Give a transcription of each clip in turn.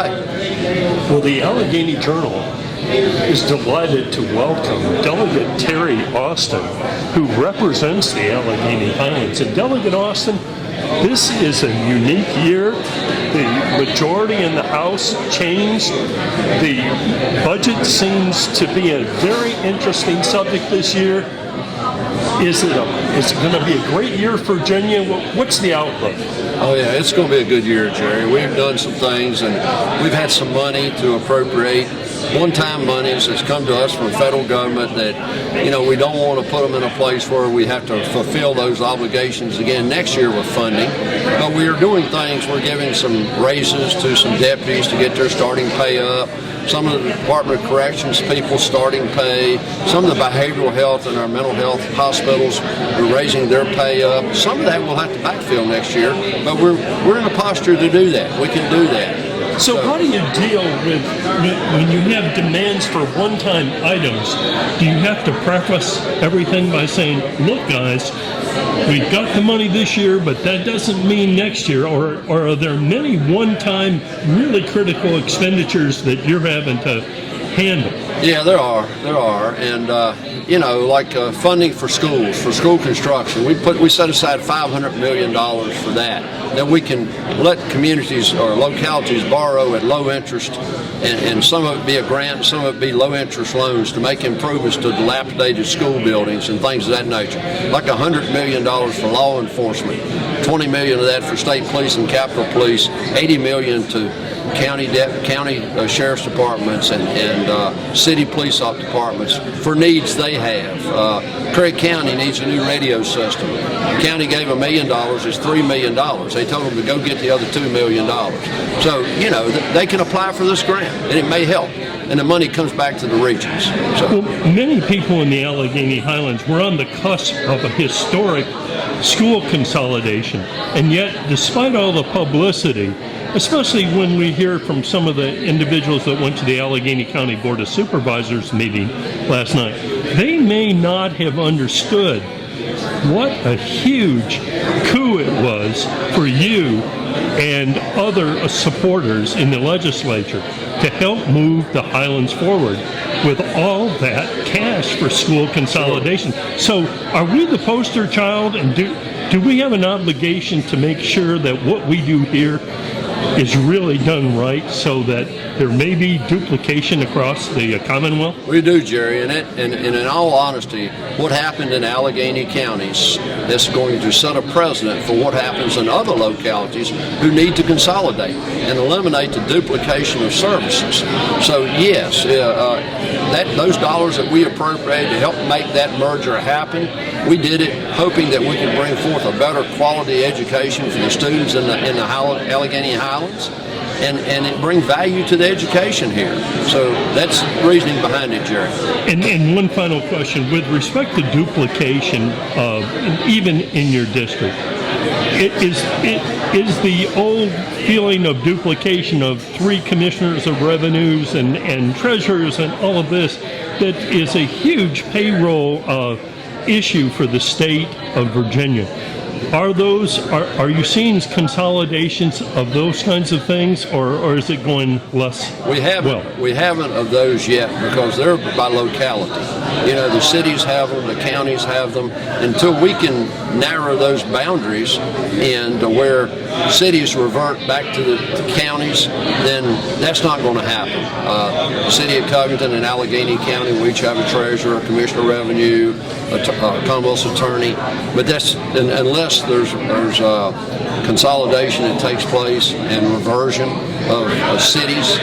right. Well, the Alleghany Journal is delighted to welcome Delegate Terry Austin, who represents the Alleghany Highlands. And Delegate Austin, this is a unique year. The majority in the House changed. The budget seems to be a very interesting subject this year. Is it going to be a great year for Virginia? What's the outlook? Oh yeah, it's going to be a good year, Jerry. We've done some things, and we've had some money to appropriate. One-time monies that's come to us from the federal government that, we don't want to put them in a place where we have to fulfill those obligations again next year with funding. But we are doing things. We're giving some raises to some deputies to get their starting pay up. Some of the Department of Corrections people starting pay. Some of the behavioral health and our mental health hospitals are raising their pay up. Some of that we'll have to backfill next year, but we're in a posture to do that. We can do that. So how do you deal with when you have demands for one-time items? Do you have to preface everything by saying, look guys, we've got the money this year, but that doesn't mean next year? Or are there many one-time, really critical expenditures that you're having to handle? Yeah, there are. And, like funding for schools, for school construction, we set aside $500 million for that. Then we can let communities or localities borrow at low interest, and some of it be a grant, some of it be low interest loans to make improvements to dilapidated school buildings and things of that nature. Like $100 million for law enforcement, $20 million of that for state police and Capitol Police, $80 million to county sheriff's departments and city police departments for needs they have. Craig County needs a new radio system. The county gave $1 million, it's $3 million. They told them to go get the other $2 million. So, they can apply for this grant, and it may help. And the money comes back to the regions. So. Well, many people in the Alleghany Highlands were on the cusp of a historic school consolidation, and yet, despite all the publicity, especially when we hear from some of the individuals that went to the Alleghany County Board of Supervisors meeting last night, they may not have understood what a huge coup it was for you and other supporters in the legislature to help move the Highlands forward with all that cash for school consolidation. So are we the poster child, and do we have an obligation to make sure that what we do here is really done right so that there may be duplication across the Commonwealth? We do, Jerry, and in all honesty, what happened in Alleghany counties is going to set a precedent for what happens in other localities who need to consolidate and eliminate the duplication of services. So yes, those dollars that we appropriated to help make that merger happen, we did it hoping that we could bring forth a better quality education for the students in the Alleghany Highlands, and it bring value to the education here. So that's the reasoning behind it, Jerry. And one final question, with respect to duplication, even in your district, is the old feeling of duplication of 3 commissioners of revenues and treasurers and all of this that is a huge payroll issue for the state of Virginia? Are you seeing consolidations of those kinds of things, or is it going less? We haven't of those yet because they're by locality. The cities have them, the counties have them. Until we can narrow those boundaries and to where cities revert back to the counties, then that's not going to happen. The city of Covington and Alleghany County, we each have a treasurer, a commissioner of revenue, a Commonwealth's attorney, but that's unless there's consolidation that takes place and reversion of cities.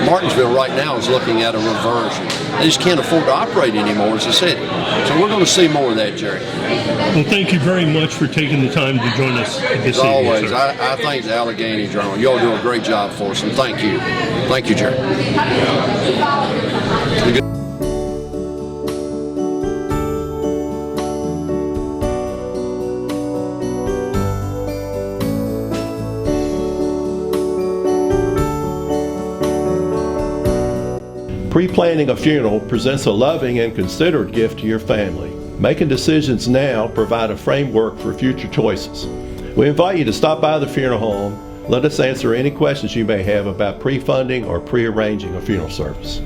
Martinsville right now is looking at a reversion. They just can't afford to operate anymore as a city. So we're going to see more of that, Jerry. Well, thank you very much for taking the time to join us this evening. As always, I thank the Alleghany Journal. You all do a great job for us, and thank you. Thank you, Jerry. Pre-planning a funeral presents a loving and considered gift to your family. Making decisions now provide a framework for future choices. We invite you to stop by the funeral home, Let us answer any questions you may have about pre-funding or pre-arranging a funeral service.